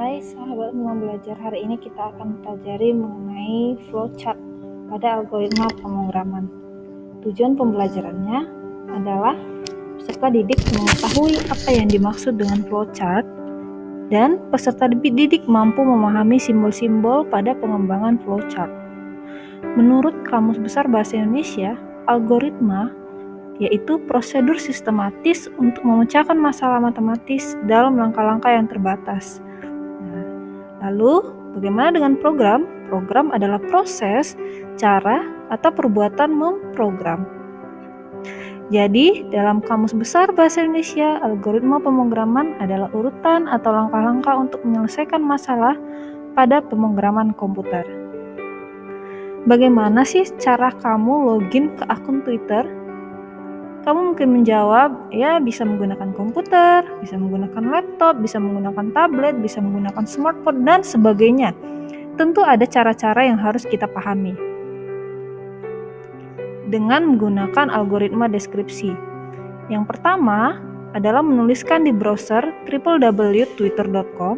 Hai sahabat mau belajar, hari ini kita akan pelajari mengenai flowchart pada algoritma pemrograman. Tujuan pembelajarannya adalah peserta didik mengetahui apa yang dimaksud dengan flowchart dan peserta didik mampu memahami simbol-simbol pada pengembangan flowchart. Menurut Kamus Besar Bahasa Indonesia, algoritma yaitu prosedur sistematis untuk memecahkan masalah matematis dalam langkah-langkah yang terbatas. Lalu, bagaimana dengan program? Program adalah proses, cara, atau perbuatan memprogram. Jadi, dalam Kamus Besar Bahasa Indonesia, algoritma pemrograman adalah urutan atau langkah-langkah untuk menyelesaikan masalah pada pemrograman komputer. Bagaimana sih cara kamu login ke akun Twitter? Kamu mungkin menjawab, ya bisa menggunakan komputer, bisa menggunakan laptop, bisa menggunakan tablet, bisa menggunakan smartphone, dan sebagainya. Tentu ada cara-cara yang harus kita pahami. Dengan menggunakan algoritma deskripsi. Yang pertama adalah menuliskan di browser www.twitter.com,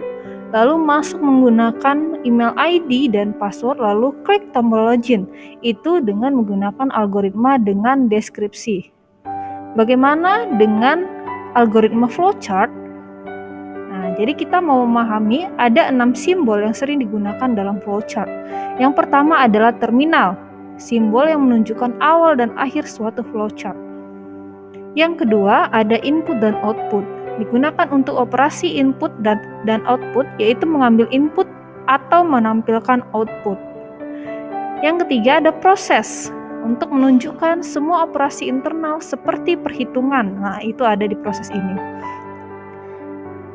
lalu masuk menggunakan email ID dan password, lalu klik tombol login. Itu dengan menggunakan algoritma dengan deskripsi. Bagaimana dengan algoritma flowchart? Nah, jadi kita mau memahami ada 6 simbol yang sering digunakan dalam flowchart. Yang pertama adalah terminal, simbol yang menunjukkan awal dan akhir suatu flowchart. Yang kedua ada input dan output, digunakan untuk operasi input dan output, yaitu mengambil input atau menampilkan output. Yang ketiga ada proses, untuk menunjukkan semua operasi internal seperti perhitungan. Nah, itu ada di proses ini.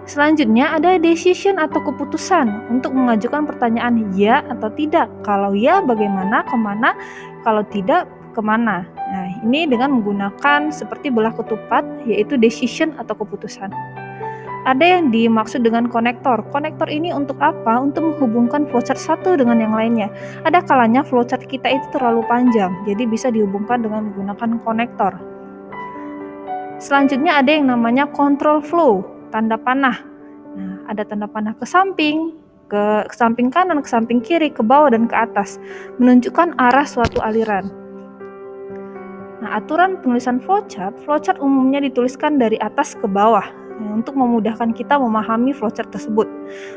Selanjutnya ada decision atau keputusan untuk mengajukan pertanyaan ya atau tidak. Kalau ya bagaimana, kemana, kalau tidak kemana. Nah, ini dengan menggunakan seperti belah ketupat, yaitu decision atau keputusan. Ada yang dimaksud dengan konektor. Konektor ini untuk apa? Untuk menghubungkan flowchart satu dengan yang lainnya. Ada kalanya flowchart kita itu terlalu panjang, jadi bisa dihubungkan dengan menggunakan konektor. Selanjutnya ada yang namanya control flow, tanda panah. Nah, ada tanda panah ke samping kanan, ke samping kiri, ke bawah, dan ke atas, menunjukkan arah suatu aliran. Nah, aturan penulisan flowchart umumnya dituliskan dari atas ke bawah, untuk memudahkan kita memahami flowchart tersebut.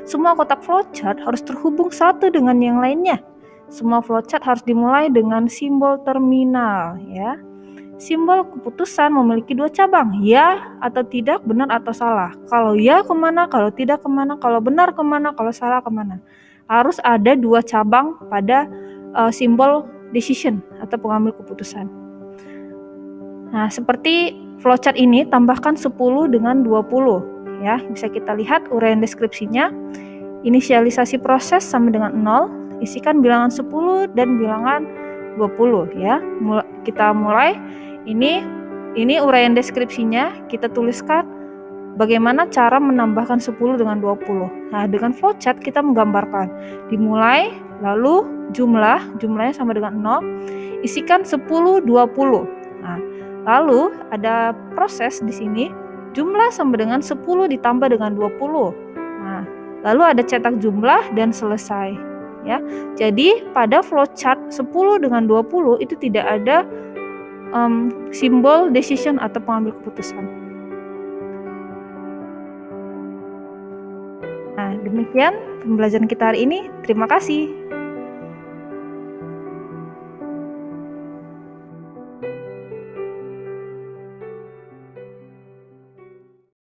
Semua kotak flowchart harus terhubung satu dengan yang lainnya. Semua flowchart harus dimulai dengan simbol terminal, ya. Simbol keputusan memiliki 2 cabang, ya atau tidak, benar atau salah. Kalau ya kemana, kalau tidak kemana, kalau benar kemana, kalau salah kemana. Harus ada 2 cabang pada simbol decision atau pengambil keputusan. Nah, seperti flowchart ini tambahkan 10 dengan 20, ya. Bisa kita lihat uraian deskripsinya. Inisialisasi proses sama dengan 0, isikan bilangan 10 dan bilangan 20, ya. Kita mulai. Ini uraian deskripsinya, kita tuliskan bagaimana cara menambahkan 10 dengan 20. Nah, dengan flowchart kita menggambarkan dimulai, lalu jumlahnya sama dengan 0, isikan 10 20. Nah, lalu ada proses di sini, jumlah sama dengan 10 ditambah dengan 20. Nah, lalu ada cetak jumlah dan selesai, ya. Jadi pada flowchart 10 dengan 20 itu tidak ada simbol decision atau pengambil keputusan. Nah, demikian pembelajaran kita hari ini. Terima kasih.